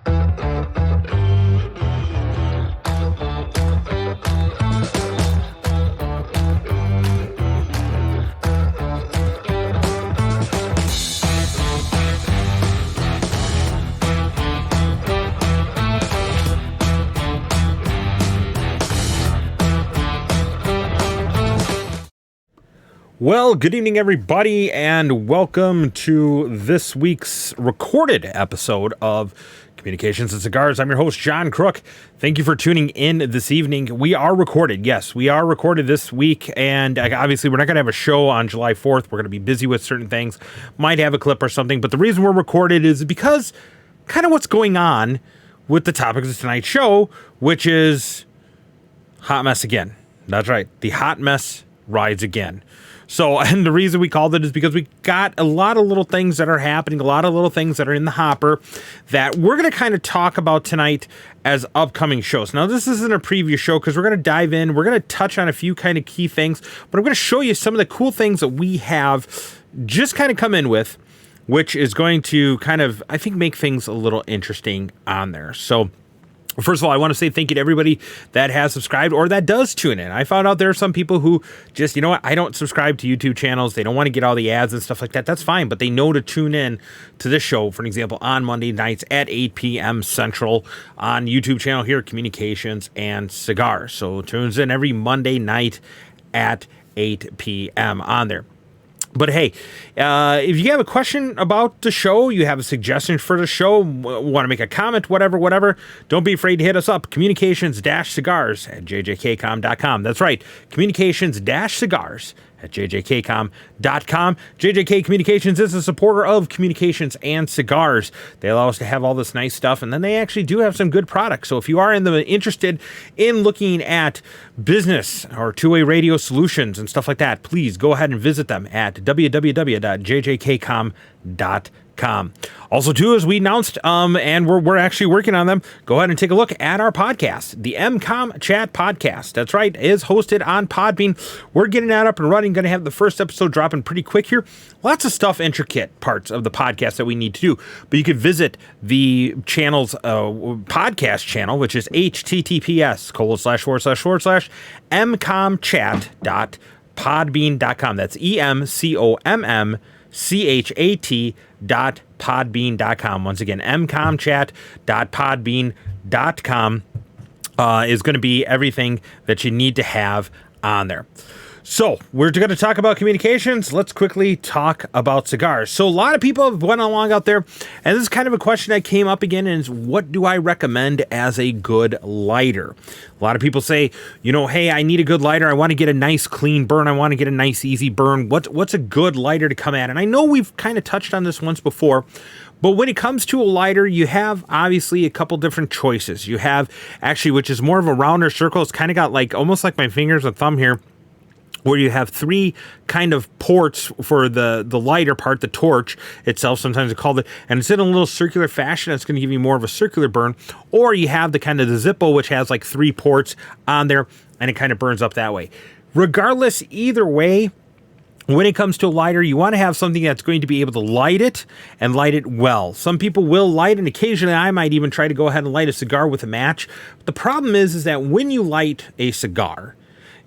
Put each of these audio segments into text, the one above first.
Well, good evening, everybody, and welcome to this week's recorded episode of Communications and Cigars. I'm your host, John Crook. Thank you for tuning in this evening. We are recorded. Yes, we are recorded this week, and obviously we're not going to have a show on July 4th. We're going to be busy with certain things. Might have a clip or something, but the reason we're recorded is because kind of what's going on with the topics of tonight's show, which is hot mess again. That's right. The hot mess rides again. So, and the reason we called it is because we got a lot of little things that are happening, a lot of little things that are in the hopper that we're going to kind of talk about tonight as upcoming shows. Now, this isn't a preview show because we're going to dive in. We're going to touch on a few kind of key things, but I'm going to show you some of the cool things that we have just kind of come in with, which is going to kind of, I think, make things a little interesting on there. So, first of all, I want to say thank you to everybody that has subscribed or that does tune in. I found out there are some people who just, you know what, I don't subscribe to YouTube channels. They don't want to get all the ads and stuff like that. That's fine, but they know to tune in to this show, for example, on Monday nights at 8 p.m. Central on YouTube channel here, Communications and Cigars. So tunes in every Monday night at 8 p.m. on there. But hey, if you have a question about the show, you have a suggestion for the show, want to make a comment, whatever, don't be afraid to hit us up. Communications-cigars at jjkcom.com. That's right, communications-cigars at jjkcom.com. JJK Communications is a supporter of Communications and Cigars. They allow us to have all this nice stuff, and then they actually do have some good products. So if you are interested in looking at business or two-way radio solutions and stuff like that, please go ahead and visit them at www.jjkcom.com. Also, too, as we announced, and we're actually working on them, go ahead and take a look at our podcast, the MCOM Chat Podcast. That's right, is hosted on Podbean. We're getting that up and running. Going to have the first episode dropping pretty quick here. Lots of stuff, intricate parts of the podcast that we need to do. But you could visit the channel's podcast channel, which is https://mcomchat.podbean.com. That's emcommchat.podbean.com. Once again, mcomchat.podbean.com is going to be everything that you need to have on there. So we're going to talk about communications. Let's quickly talk about cigars. So a lot of people have went along out there, and this is kind of a question that came up again, is what do I recommend as a good lighter? A lot of people say, you know, hey, I need a good lighter. I want to get a nice clean burn. I want to get a nice easy burn. What's a good lighter to come at? And I know we've kind of touched on this once before, but when it comes to a lighter, you have obviously a couple different choices. You have actually, which is more of a rounder circle. It's kind of got like almost like my fingers and thumb here, where you have three kind of ports for the lighter part, the torch itself, sometimes they call it, and it's in a little circular fashion. That's going to give you more of a circular burn. Or you have the kind of the Zippo, which has like three ports on there, and it kind of burns up that way. Regardless, either way, when it comes to a lighter, you want to have something that's going to be able to light it and light it well. Some people will light, and occasionally I might even try to go ahead and light a cigar with a match. But the problem is that when you light a cigar,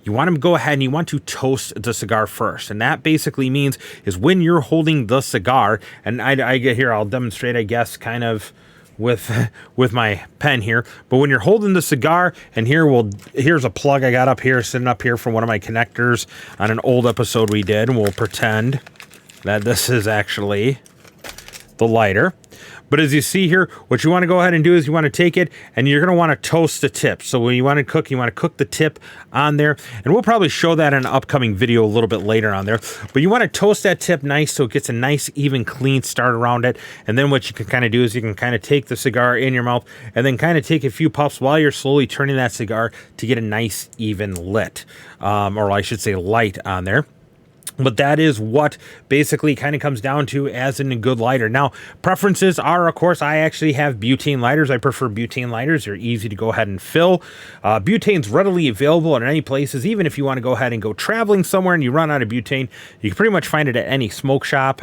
you want to go ahead and you want to toast the cigar first. And that basically means is when you're holding the cigar, and I get here, I'll demonstrate, I guess, kind of with my pen here. But when you're holding the cigar, and here's a plug I got up here, sitting up here from one of my connectors on an old episode we did. And we'll pretend that this is actually the lighter. But as you see here, what you want to go ahead and do is you want to take it and you're going to want to toast the tip. So when you want to cook the tip on there. And we'll probably show that in an upcoming video a little bit later on there. But you want to toast that tip nice so it gets a nice, even, clean start around it. And then what you can kind of do is you can kind of take the cigar in your mouth and then kind of take a few puffs while you're slowly turning that cigar to get a nice, even lit. Or I should say light on there. But that is what basically kind of comes down to as in a good lighter. Now, preferences are, of course, I actually have butane lighters. I prefer butane lighters. They're easy to go ahead and fill. Butane's readily available in any places. Even if you want to go ahead and go traveling somewhere and you run out of butane, you can pretty much find it at any smoke shop.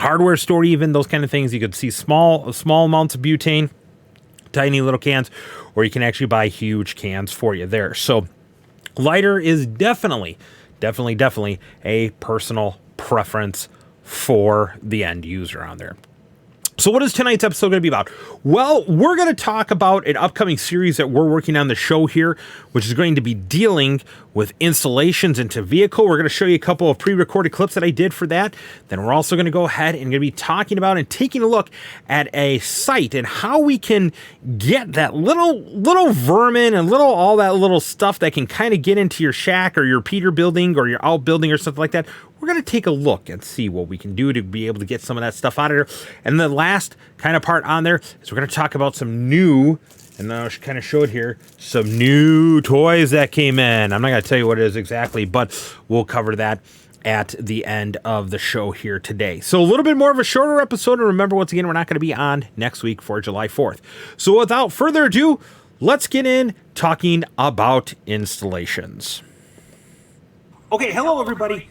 hardware store, even those kind of things. You could see small amounts of butane, tiny little cans, or you can actually buy huge cans for you there. So lighter is definitely a personal preference for the end user on there. So what is tonight's episode going to be about? Well, we're going to talk about an upcoming series that we're working on the show here, which is going to be dealing with installations into vehicle. We're going to show you a couple of pre-recorded clips that I did for that. Then we're also going to go ahead and going to be talking about and taking a look at a site and how we can get that little vermin and all that little stuff that can kind of get into your shack or your Peter building or your outbuilding or something like that. We're going to take a look and see what we can do to be able to get some of that stuff out of there. And the last kind of part on there is we're going to talk about some new, and I'll kind of show it here, some new toys that came in. I'm not going to tell you what it is exactly, but we'll cover that at the end of the show here today. So a little bit more of a shorter episode. And remember, once again, we're not going to be on next week for July 4th. So without further ado, let's get in talking about installations. Okay, hello everybody.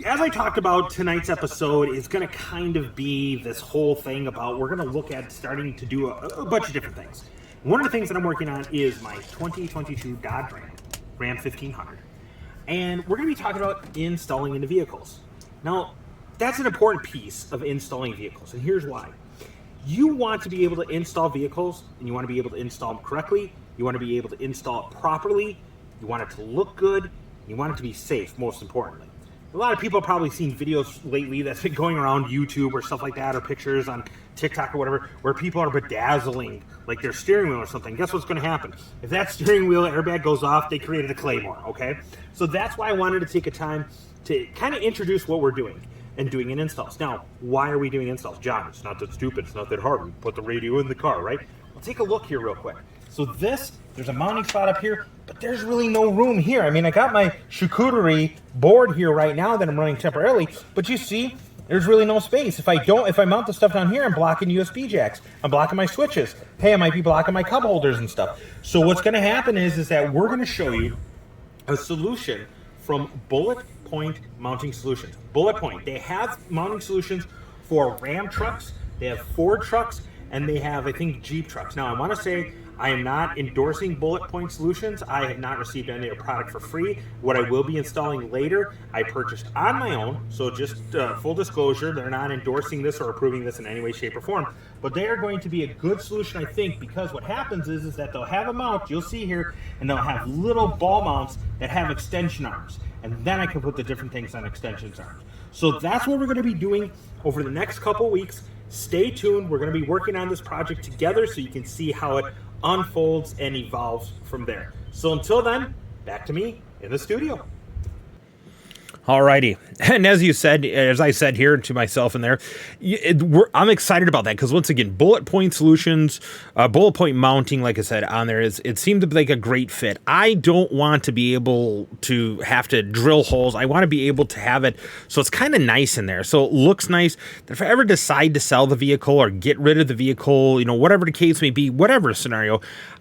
As I talked about, tonight's episode is going to kind of be this whole thing about we're going to look at starting to do a bunch of different things. One of the things that I'm working on is my 2022 Dodge Ram 1500. And we're going to be talking about installing into vehicles. Now, that's an important piece of installing vehicles, and here's why. You want to be able to install vehicles, and you want to be able to install them correctly. You want to be able to install it properly. You want it to look good. And you want it to be safe, most importantly. A lot of people have probably seen videos lately that's been going around YouTube or stuff like that, or pictures on TikTok or whatever, where people are bedazzling like their steering wheel or something. Guess what's going to happen? If that steering wheel airbag goes off, they created a claymore, okay? So that's why I wanted to take a time to kind of introduce what we're doing and doing in installs. Now, why are we doing installs? John, it's not that stupid. It's not that hard. We put the radio in the car, right? Well, take a look here real quick. So there's a mounting spot up here, but there's really no room here. I mean, I got my charcuterie board here right now that I'm running temporarily, but you see, there's really no space. If I mount the stuff down here, I'm blocking USB jacks. I'm blocking my switches. Hey, I might be blocking my cup holders and stuff. So what's going to happen is that we're going to show you a solution from Bullet Point Mounting Solutions. Bullet Point, they have mounting solutions for Ram trucks, they have Ford trucks, and they have, I think, Jeep trucks. Now, I want to say, I am not endorsing Bullet Point Solutions. I have not received any of their product for free. What I will be installing later, I purchased on my own. So just full disclosure, they're not endorsing this or approving this in any way, shape, or form. But they are going to be a good solution, I think, because what happens is that they'll have a mount, you'll see here, and they'll have little ball mounts that have extension arms. And then I can put the different things on extension arms. So that's what we're going to be doing over the next couple weeks. Stay tuned. We're going to be working on this project together so you can see how it unfolds and evolves from there. So until then, back to me in the studio. Alrighty, and as I said here to myself in there, I'm excited about that because once again, Bullet Point Solutions, Bullet Point Mounting, like I said on there, it seemed to be like a great fit. I don't want to be able to have to drill holes. I want to be able to have it so it's kind of nice in there. So it looks nice. If I ever decide to sell the vehicle or get rid of the vehicle, whatever the case may be, whatever scenario,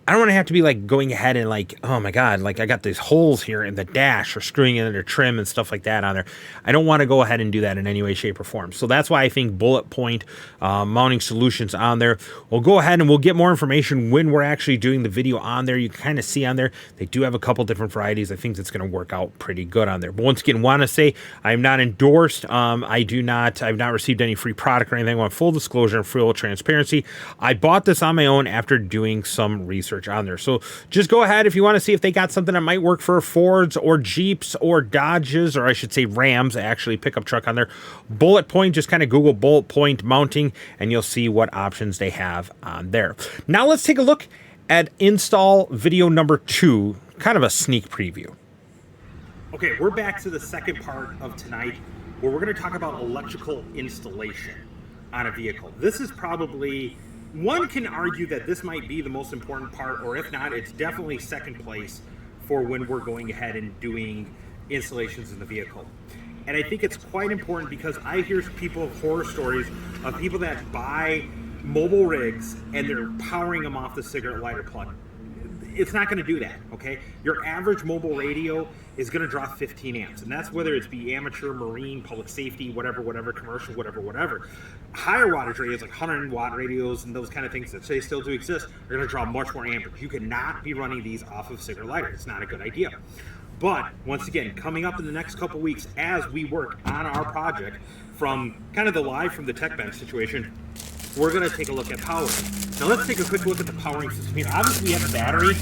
I don't want to have to be like going ahead and like, oh my God, like I got these holes here in the dash or screwing in their trim and stuff like that on there. I don't want to go ahead and do that in any way, shape, or form. So that's why I think Bullet Point Mounting Solutions on there. We'll go ahead and we'll get more information when we're actually doing the video on there. You can kind of see on there, they do have a couple different varieties. I think that's going to work out pretty good on there. But once again, want to say I'm not endorsed. I've not received any free product or anything. I want full disclosure and full transparency. I bought this on my own after doing some research on there. So just go ahead if you want to see if they got something that might work for Fords or Jeeps or Dodges, or I should say Rams, actually pickup truck on there. Bullet Point, just kind of Google Bullet Point Mounting and you'll see what options they have on there. Now let's take a look at install video number 2, kind of a sneak preview. Okay, we're back to the second part of tonight where we're going to talk about electrical installation on a vehicle. This is probably, one can argue that this might be the most important part, or if not, it's definitely second place for when we're going ahead and doing installations in the vehicle. And I think it's quite important because I hear horror stories of people that buy mobile rigs and they're powering them off the cigarette lighter plug. it's not going to do that, okay? Your average mobile radio is going to draw 15 amps, and that's whether it's be amateur, marine, public safety, whatever, commercial, whatever. Higher wattage radios, like 100-watt radios and those kind of things that they still do exist, are going to draw much more amperage. You cannot be running these off of cigar lighter. It's not a good idea. But once again, coming up in the next couple weeks as we work on our project from kind of the live from the tech bench situation, we're going to take a look at powering. Now let's take a quick look at the powering system here. Obviously we have a battery.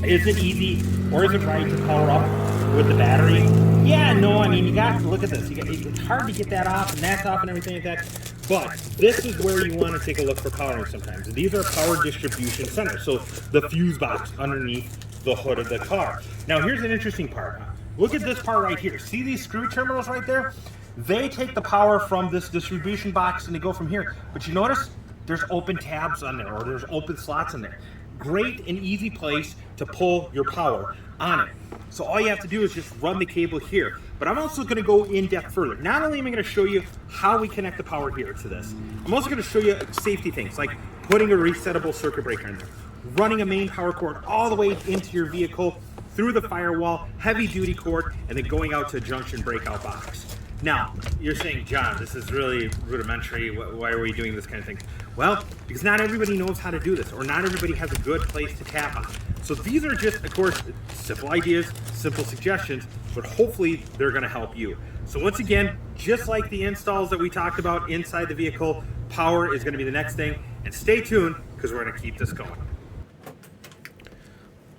Is it easy or is it right to power up with the battery? Yeah, no, I mean, you got to look at this. It's hard to get that off and that's off and everything like that. But this is where you want to take a look for powering sometimes. These are power distribution centers. So the fuse box underneath the hood of the car. Now here's an interesting part. Look at this part right here. See these screw terminals right there? They take the power from this distribution box and they go from here. But you notice there's open tabs on there, or there's open slots in there. Great and easy place to pull your power on it. So all you have to do is just run the cable here. But I'm also going to go in depth further. Not only am I going to show you how we connect the power here to this, I'm also going to show you safety things like putting a resettable circuit breaker in there, running a main power cord all the way into your vehicle through the firewall, heavy duty cord, and then going out to a junction breakout box. Now, you're saying, John, this is really rudimentary. Why are we doing this kind of thing? Well, because not everybody knows how to do this, or not everybody has a good place to tap on. So these are just, of course, simple ideas, simple suggestions, but hopefully they're going to help you. So once again, just like the installs that we talked about inside the vehicle, power is going to be the next thing. And stay tuned, because we're going to keep this going.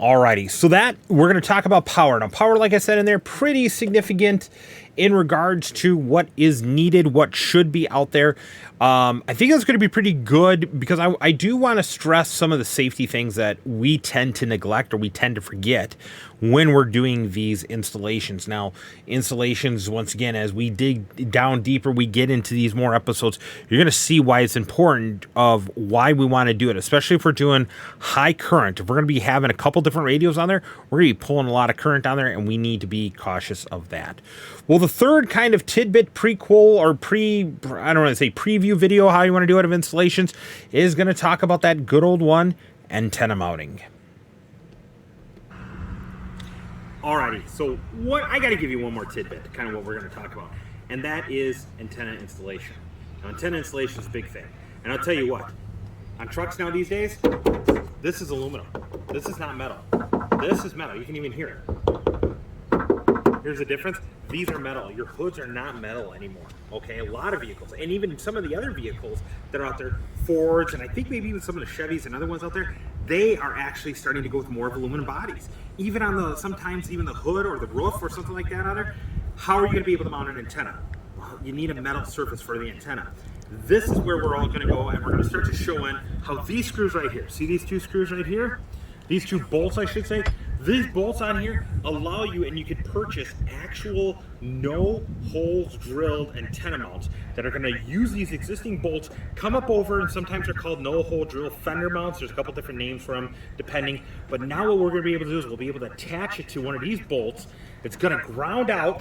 Alrighty, so that we're going to talk about power. Now, power, like I said in there, pretty significant in regards to what is needed, what should be out there. I think it's going to be pretty good because I do want to stress some of the safety things that we tend to neglect or we tend to forget when we're doing these installations. Now, installations, once again, as we dig down deeper, we get into these more episodes, you're going to see why it's important of why we want to do it, especially if we're doing high current. If we're going to be having a couple different radios on there, we're going to be pulling a lot of current on there, and we need to be cautious of that. Well, the third kind of tidbit prequel or I don't want to say preview video, how you want to do it, of installations, is going to talk about that good old one, antenna mounting. Alrighty, so what I got to give you one more tidbit, kind of what we're going to talk about, and that is antenna installation. Now, antenna installation is a big thing, and I'll tell you what, on trucks now these days, this is aluminum. This is not metal. This is metal. You can even hear it. Here's the difference. These are metal. Your hoods are not metal anymore. Okay, a lot of vehicles, and even some of the other vehicles that are out there, Fords, and I think maybe even some of the Chevys and other ones out there, they are actually starting to go with more of aluminum bodies. Even on the, sometimes even the hood or the roof or something like that on there, how are you going to be able to mount an antenna? Well, you need a metal surface for the antenna. This is where we're all going to go, and we're going to start to show in how these screws right here, see these two screws right here? These two bolts, I should say, these bolts on here allow you, and you can purchase actual no holes drilled antenna mounts that are going to use these existing bolts, come up over, and sometimes they're called no hole drill fender mounts. There's a couple different names for them depending, but now what we're going to be able to do is we'll be able to attach it to one of these bolts. It's going to ground out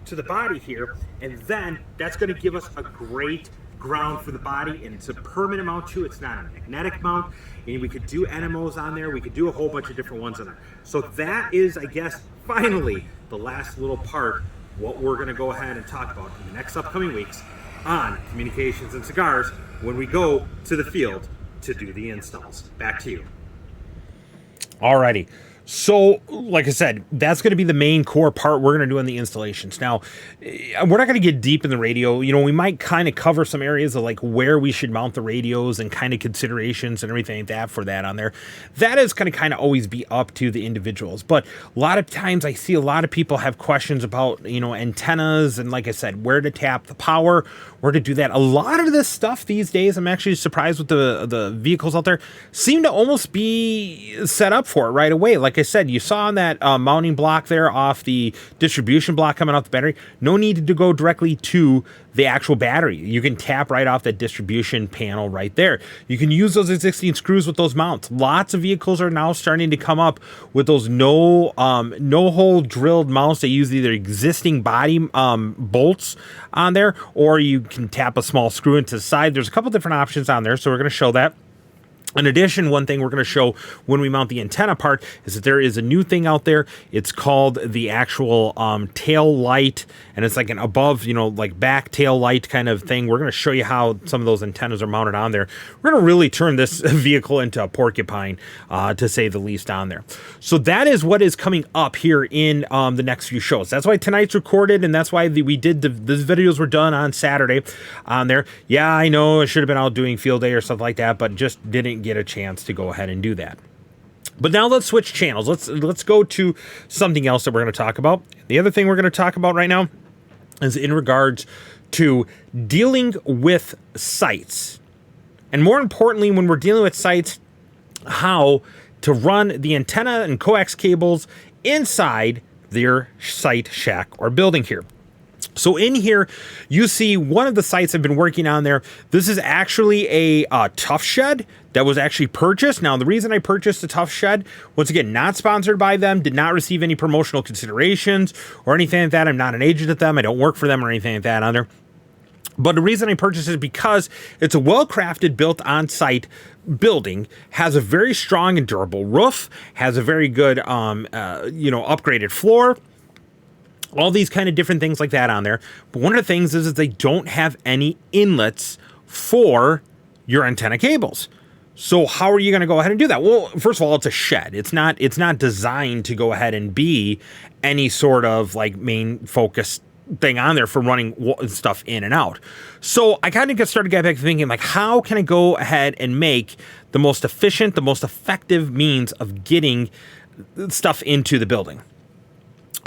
to the body here, and then that's going to give us a great ground for the body, and it's a permanent mount too. It's not a magnetic mount, and we could do NMOs on there. We could do a whole bunch of different ones on there. So that is, I guess, finally the last little part, what we're going to go ahead and talk about in the next upcoming weeks on Communications and Cigars when we go to the field to do the installs. Back to you. Alrighty. So, like I said, that's going to be the main core part we're going to do on the installations. Now, we're not going to get deep in the radio. You know, we might kind of cover some areas of like where we should mount the radios and kind of considerations and everything like that for that on there. That is going to kind of always be up to the individuals. But a lot of times I see a lot of people have questions about, you know, antennas and, like I said, where to tap the power, where to do that. A lot of this stuff these days, I'm actually surprised with the vehicles out there, seem to almost be set up for it right away. Like I said, you saw on that mounting block there off the distribution block coming off the battery, no need to go directly to the actual battery. You can tap right off that distribution panel right there. You can use those existing screws with those mounts. Lots of vehicles are now starting to come up with those no hole drilled mounts. They use either existing body bolts on there, or you can tap a small screw into the side. There's a couple different options on there, so we're going to show that. In addition, one thing we're going to show when we mount the antenna part is that there is a new thing out there. It's called the actual tail light, and it's like an above, like back tail light kind of thing. We're going to show you how some of those antennas are mounted on there. We're going to really turn this vehicle into a porcupine, to say the least, on there. So that is what is coming up here in the next few shows. That's why tonight's recorded, and that's why these videos were done on Saturday on there. Yeah, I know I should have been out doing field day or something like that, but just didn't get a chance to go ahead and do that. But now let's switch channels. Let's go to something else that we're going to talk about. The other thing we're going to talk about right now is in regards to dealing with sites. And more importantly, when we're dealing with sites, how to run the antenna and coax cables inside their site, shack, or building here. So in here, you see one of the sites I've been working on there. This is actually a Tough Shed that was actually purchased. Now, the reason I purchased the Tough Shed, once again, not sponsored by them, did not receive any promotional considerations or anything like that. I'm not an agent at them. I don't work for them or anything like that on there. But the reason I purchased it is because it's a well-crafted, built on-site building, has a very strong and durable roof, has a very good, upgraded floor, all these kind of different things like that on there. But one of the things is they don't have any inlets for your antenna cables. So how are you going to go ahead and do that? Well, first of all, it's a shed. It's not designed to go ahead and be any sort of like main focus thing on there for running stuff in and out. So I kind of get back thinking, like, how can I go ahead and make the most efficient, the most effective means of getting stuff into the building?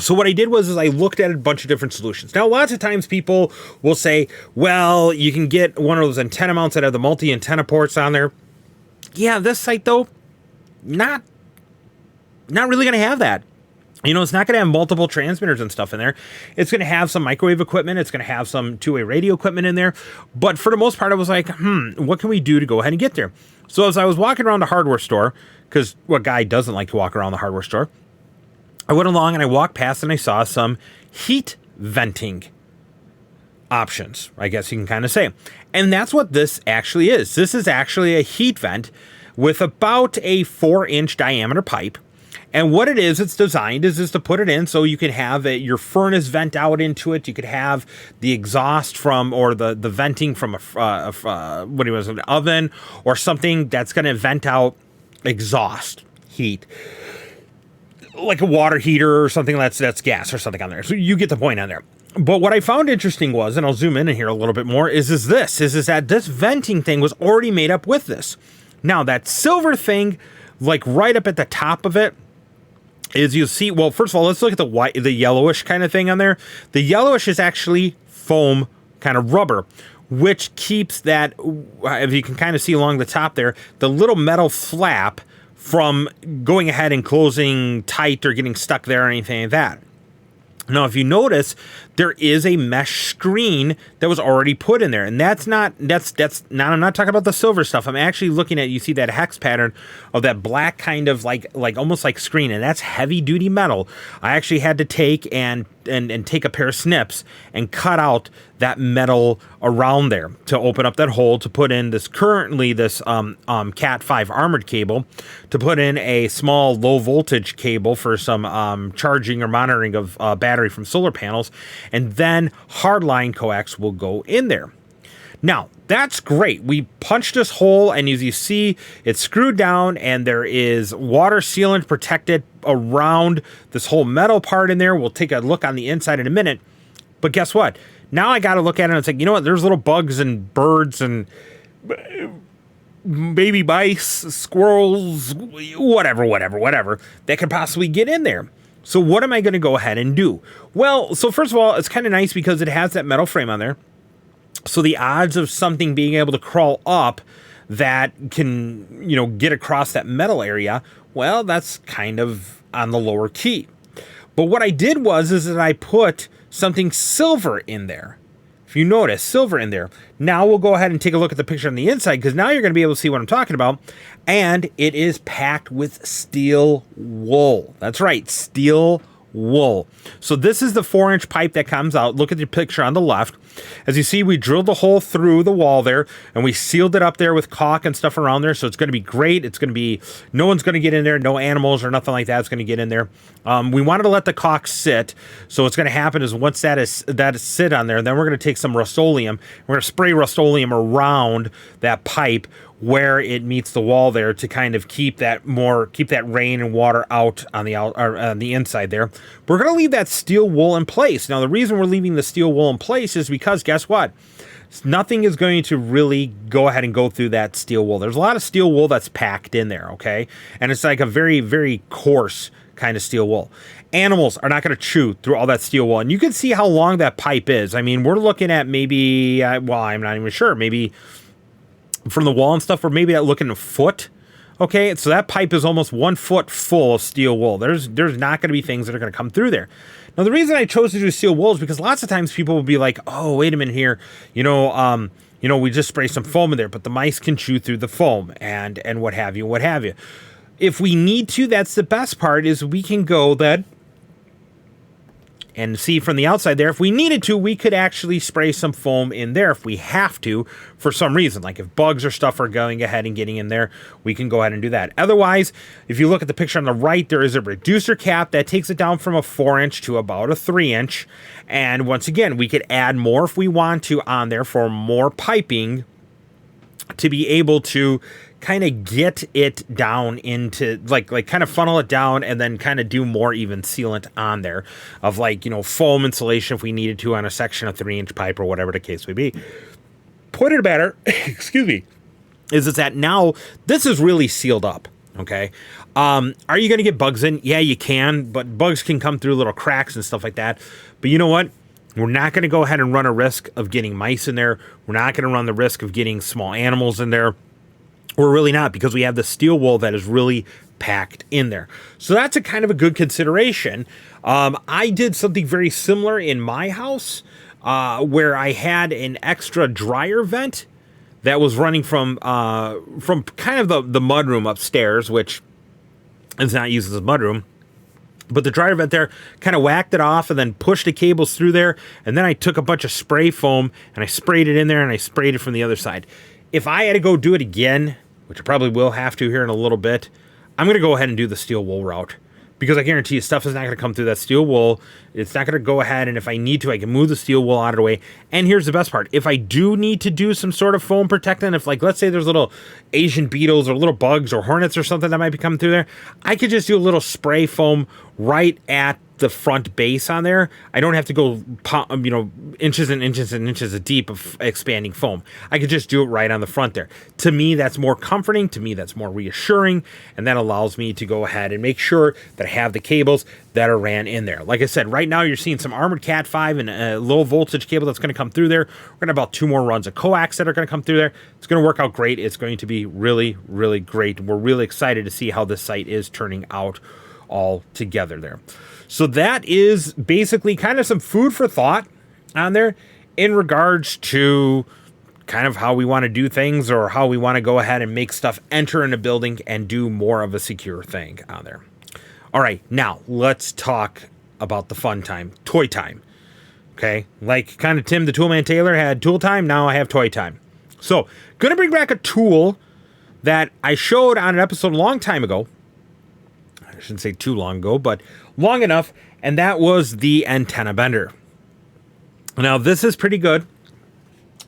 So what I did was I looked at a bunch of different solutions. Now, lots of times people will say, well, you can get one of those antenna mounts that have the multi-antenna ports on there. Yeah, this site, though, not really going to have that. It's not going to have multiple transmitters and stuff in there. It's going to have some microwave equipment. It's going to have some two-way radio equipment in there. But for the most part, I was like, what can we do to go ahead and get there? So as I was walking around the hardware store, because what guy doesn't like to walk around the hardware store, I went along and I walked past and I saw some heat venting options, I guess you can kind of say. And that's what this actually is. This is actually a heat vent with about a 4-inch diameter pipe. And what it is, it's designed is to put it in so you can have your furnace vent out into it. You could have the exhaust from, or the venting from an oven or something that's going to vent out exhaust heat, like a water heater or something that's gas or something on there. So you get the point on there. But what I found interesting was, and I'll zoom in here a little bit more, is that this venting thing was already made up with this. Now that silver thing, like right up at the top of it, is you'll see, well, first of all, let's look at the yellowish kind of thing on there. The yellowish is actually foam kind of rubber, which keeps that, if you can kind of see along the top there, the little metal flap from going ahead and closing tight or getting stuck there or anything like that. Now, if you notice, there is a mesh screen that was already put in there, and that's not, I'm not talking about the silver stuff. I'm actually looking at, you see that hex pattern of that black kind of like almost like screen, and that's heavy duty metal. I actually had to take and take a pair of snips and cut out that metal around there to open up that hole to put in this Cat 5 armored cable, to put in a small low voltage cable for some charging or monitoring of battery from solar panels, and then hardline coax will go in there. Now, that's great. We punched this hole, and as you see, it's screwed down, and there is water sealant protected around this whole metal part in there. We'll take a look on the inside in a minute. But guess what? Now I got to look at it and it's like, you know what? There's little bugs and birds and baby mice, squirrels, whatever, that could possibly get in there. So what am I going to go ahead and do? Well, so first of all, it's kind of nice because it has that metal frame on there. So the odds of something being able to crawl up that can, get across that metal area, well, that's kind of on the lower key. But what I did was that I put something silver in there. If you notice, silver in there. Now we'll go ahead and take a look at the picture on the inside, because now you're going to be able to see what I'm talking about. And it is packed with steel wool. That's right, steel wool. So this is the 4-inch pipe that comes out. Look at the picture on the left. As you see, we drilled a hole through the wall there, and we sealed it up there with caulk and stuff around there. So it's going to be great. It's going to be, no one's going to get in there. No animals or nothing like that is going to get in there. We wanted to let the caulk sit. So what's going to happen is once that is sit on there, then we're going to take some Rust-Oleum. We're going to spray Rust-Oleum around that pipe where it meets the wall there to kind of keep that rain and water out on the inside there. We're going to leave that steel wool in place. Now, the reason we're leaving the steel wool in place is because guess what? Nothing is going to really go ahead and go through that steel wool. There's a lot of steel wool that's packed in there, okay? And it's like a very, very coarse kind of steel wool. Animals are not going to chew through all that steel wool. And you can see how long that pipe is. I mean, we're looking at maybe, I'm not even sure, maybe from the wall and stuff, or maybe that looking a foot. Okay, so that pipe is almost 1 foot full of steel wool. There's not going to be things that are going to come through there. Now, the reason I chose to do steel wool is because lots of times people will be like, oh, wait a minute here, we just spray some foam in there, but the mice can chew through the foam and what have you. If we need to, that's the best part, is we can go that and see from the outside there, if we needed to, we could actually spray some foam in there if we have to for some reason. Like if bugs or stuff are going ahead and getting in there, we can go ahead and do that. Otherwise, if you look at the picture on the right, there is a reducer cap that takes it down from a 4-inch to about a 3-inch. And once again, we could add more if we want to on there for more piping to be able to kind of get it down into like kind of funnel it down and then kind of do more even sealant on there of foam insulation if we needed to on a section of 3-inch pipe or whatever the case may be. Point of the matter, excuse me, is that now this is really sealed up. Okay. Are you going to get bugs in? Yeah, you can, but bugs can come through little cracks and stuff like that. But you know what? We're not going to go ahead and run a risk of getting mice in there. We're not going to run the risk of getting small animals in there. We're really not, because we have the steel wool that is really packed in there. So that's a kind of a good consideration. I did something very similar in my house where I had an extra dryer vent that was running from kind of the mudroom upstairs, which is not used as a mudroom. But the dryer vent there, kind of whacked it off and then pushed the cables through there. And then I took a bunch of spray foam and I sprayed it in there and I sprayed it from the other side. If I had to go do it again, which I probably will have to here in a little bit, I'm going to go ahead and do the steel wool route. Because I guarantee you stuff is not going to come through that steel wool. It's not going to go ahead, and if I need to, I can move the steel wool out of the way. And here's the best part. If I do need to do some sort of foam protectant, if let's say there's little Asian beetles or little bugs or hornets or something that might be coming through there, I could just do a little spray foam right at the front base on there. I don't have to go, inches and inches and inches deep of expanding foam. I could just do it right on the front there. To me, that's more comforting. To me, that's more reassuring. And that allows me to go ahead and make sure that I have the cables that are ran in there. Like I said, right now you're seeing some armored Cat 5 and a low voltage cable that's going to come through there. We're going to have about 2 more runs of coax that are going to come through there. It's going to work out great. It's going to be really, really great. We're really excited to see how this site is turning out all together there. So that is basically kind of some food for thought on there in regards to kind of how we want to do things, or how we want to go ahead and make stuff enter in a building and do more of a secure thing on there. All right, now let's talk about the fun time, toy time. Okay, like kind of Tim the Toolman Taylor had tool time, now I have toy time. So, gonna bring back a tool that I showed on an episode a long time ago. I shouldn't say too long ago, but long enough, and that was the antenna bender. Now, this is pretty good,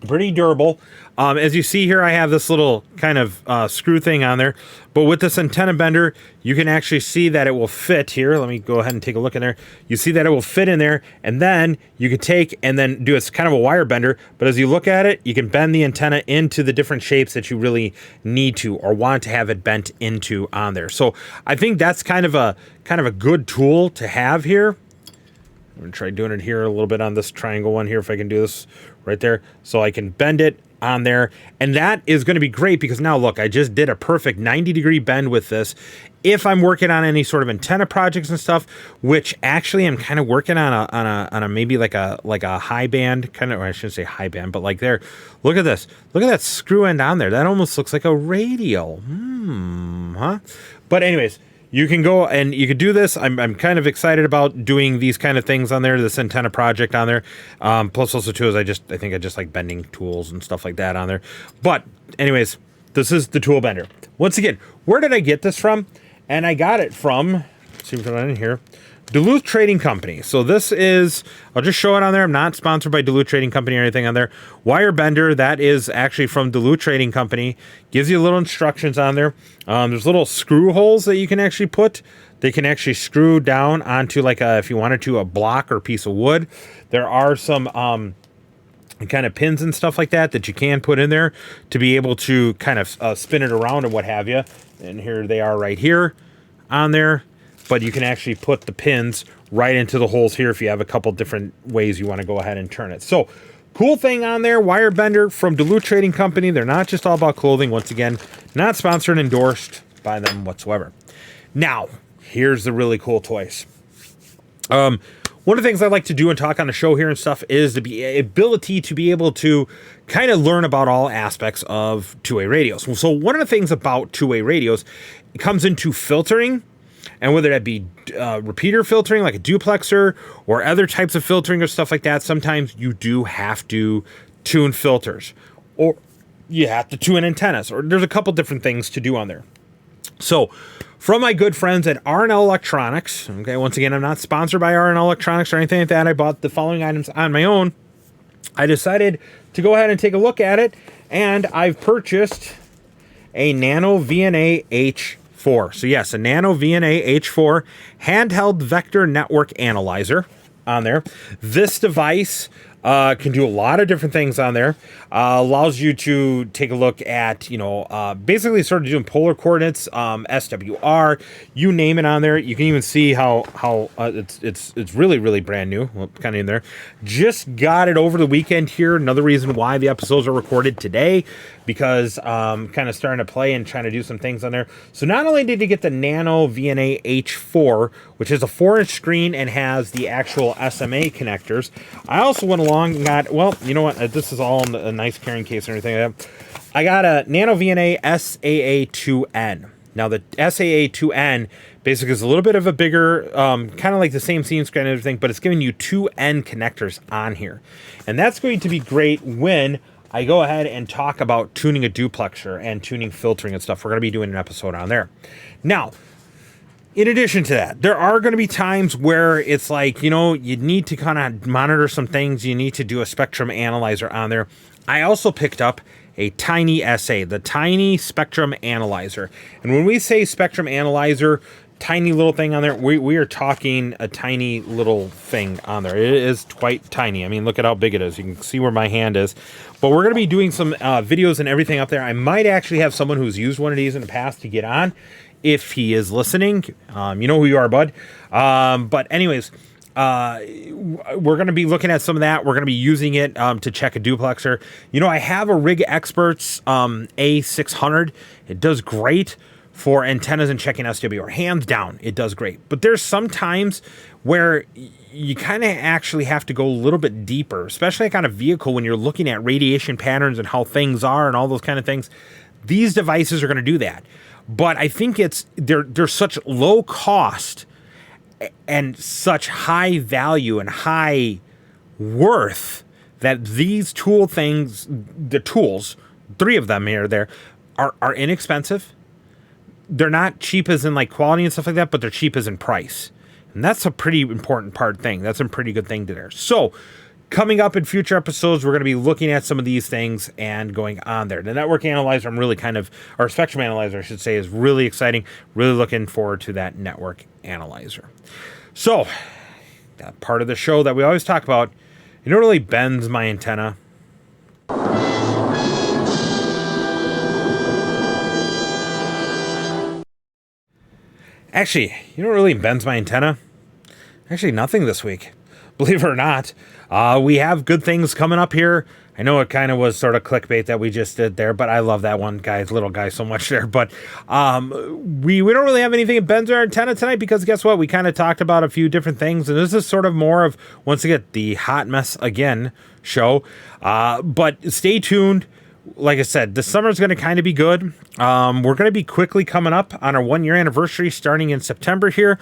pretty durable. As you see here, I have this little kind of screw thing on there, but with this antenna bender, you can actually see that it will fit here. Let me go ahead and take a look in there. You see that it will fit in there, and then you can take and then do it's kind of a wire bender, but as you look at it, you can bend the antenna into the different shapes that you really need to or want to have it bent into on there. So I think that's kind of a good tool to have here. I'm going to try doing it here a little bit on this triangle one here, if I can do this right there. So I can bend it on there, and that is going to be great because now look, I just did a perfect 90-degree bend with this. If I'm working on any sort of antenna projects and stuff, which actually I'm kind of working on a maybe like a high band kind of, or I shouldn't say high band, but like there, look at this, look at that screw end on there. That almost looks like a radial. But anyways, you can go and you could do this. I'm kind of excited about doing these kind of things on there, this antenna project on there. Plus also too is I think I just like bending tools and stuff like that on there. But anyways, this is the tool bender. Once again, where did I get this from? And I got it from, let's see if it's in here, Duluth Trading Company. So this is, I'll just show it on there. I'm not sponsored by Duluth Trading Company or anything on there. Wire bender, that is actually from Duluth Trading Company. Gives you little instructions on there. There's little screw holes that you can actually put. They can actually screw down onto like if you wanted to, a block or piece of wood. There are some kind of pins and stuff like that you can put in there to be able to kind of spin it around and what have you. And here they are right here on there. But you can actually put the pins right into the holes here if you have a couple different ways you want to go ahead and turn it. So, cool thing on there, wire bender from Duluth Trading Company. They're not just all about clothing. Once again, not sponsored, endorsed by them whatsoever. Now, here's the really cool toys. One of the things I like to do and talk on the show here and stuff is the ability to be able to kind of learn about all aspects of two-way radios. So one of the things about two-way radios, it comes into filtering. And whether that be repeater filtering, like a duplexer, or other types of filtering or stuff like that, sometimes you do have to tune filters, or you have to tune antennas, or there's a couple different things to do on there. So, from my good friends at R&L Electronics, okay, once again, I'm not sponsored by R&L Electronics or anything like that. I bought the following items on my own. I decided to go ahead and take a look at it, and I've purchased a Nano VNA H4. So yes, a Nano VNA H4 handheld vector network analyzer on there. This device can do a lot of different things on there. Allows you to take a look at, basically sort of doing polar coordinates, SWR, you name it on there. You can even see how it's really, really brand new. Well, kind of in there. Just got it over the weekend here. Another reason why the episodes are recorded today, because kind of starting to play and trying to do some things on there. So not only did you get the Nano VNA H4, which is a 4-inch screen and has the actual SMA connectors, I also went along and got, well, you know what? This is all in a nice carrying case and everything like that. I got a Nano VNA SAA2N. Now, the SAA2N basically is a little bit of a bigger, kind of like the same scene screen and everything, but it's giving you 2 N connectors on here. And that's going to be great when I go ahead and talk about tuning a duplexer and tuning filtering and stuff. We're going to be doing an episode on there. Now, in addition to that, there are going to be times where it's like, you need to kind of monitor some things. You need to do a spectrum analyzer on there. I also picked up a Tiny SA, the Tiny Spectrum Analyzer. And when we say spectrum analyzer, tiny little thing on there, we are talking a tiny little thing on there. It is quite tiny. I mean, look at how big it is. You can see where my hand is. But we're going to be doing some videos and everything up there. I might actually have someone who's used one of these in the past to get on. If he is listening, you know who you are, bud. But anyways, we're going to be looking at some of that. We're going to be using it to check a duplexer. I have a Rig Experts A600. It does great for antennas and checking SWR. Hands down, it does great. But there's some times where you kind of actually have to go a little bit deeper, especially like on a vehicle when you're looking at radiation patterns and how things are and all those kind of things. These devices are going to do that. But I think they're such low cost and such high value and high worth that these the tools, 3 of them here, there, are inexpensive. They're not cheap as in like quality and stuff like that, but they're cheap as in price. And that's a pretty important thing. That's a pretty good thing to there. So coming up in future episodes, we're going to be looking at some of these things and going on there. The network analyzer, or spectrum analyzer, I should say, is really exciting. Really looking forward to that network analyzer. So, that part of the show that we always talk about, really bends my antenna. Actually, really bends my antenna? Actually, nothing this week. Believe it or not, we have good things coming up here. I know it kind of was sort of clickbait that we just did there, but I love that little guy so much there. But we don't really have anything that bends our antenna tonight because guess what? We kind of talked about a few different things, and this is sort of more of, once again, the Hot Mess Again show. But stay tuned. like I said, the summer's going to kind of be good. We're going to be quickly coming up on our 1-year anniversary starting in September here.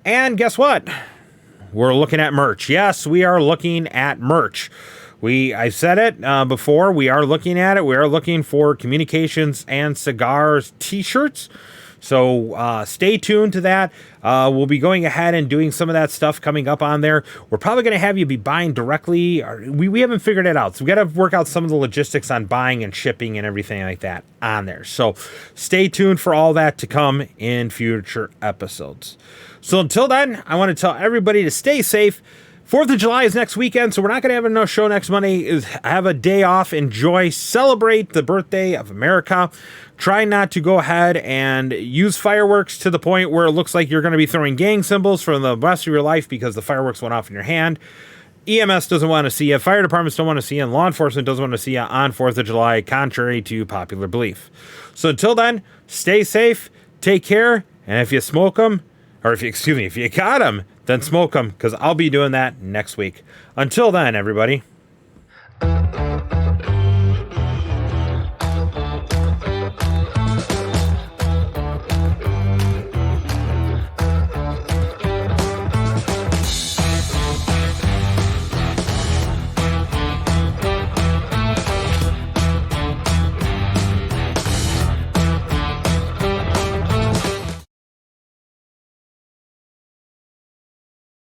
And guess what? We're looking at merch. Yes, we are looking at merch. I said it before. We are looking at it. We are looking for Communications and Cigars t-shirts. So stay tuned to that. We'll be going ahead and doing some of that stuff coming up on there. We're probably going to have you be buying directly. We haven't figured it out. So we got to work out some of the logistics on buying and shipping and everything like that on there. So stay tuned for all that to come in future episodes. So until then, I want to tell everybody to stay safe. 4th of July is next weekend, so we're not going to have no show next Monday. Have a day off, enjoy, celebrate the birthday of America. Try not to go ahead and use fireworks to the point where it looks like you're going to be throwing gang symbols for the rest of your life because the fireworks went off in your hand. EMS doesn't want to see you, fire departments don't want to see you, and law enforcement doesn't want to see you on 4th of July, contrary to popular belief. So until then, stay safe, take care, and if you smoke them, or if you got them, then smoke them, because I'll be doing that next week. Until then, everybody.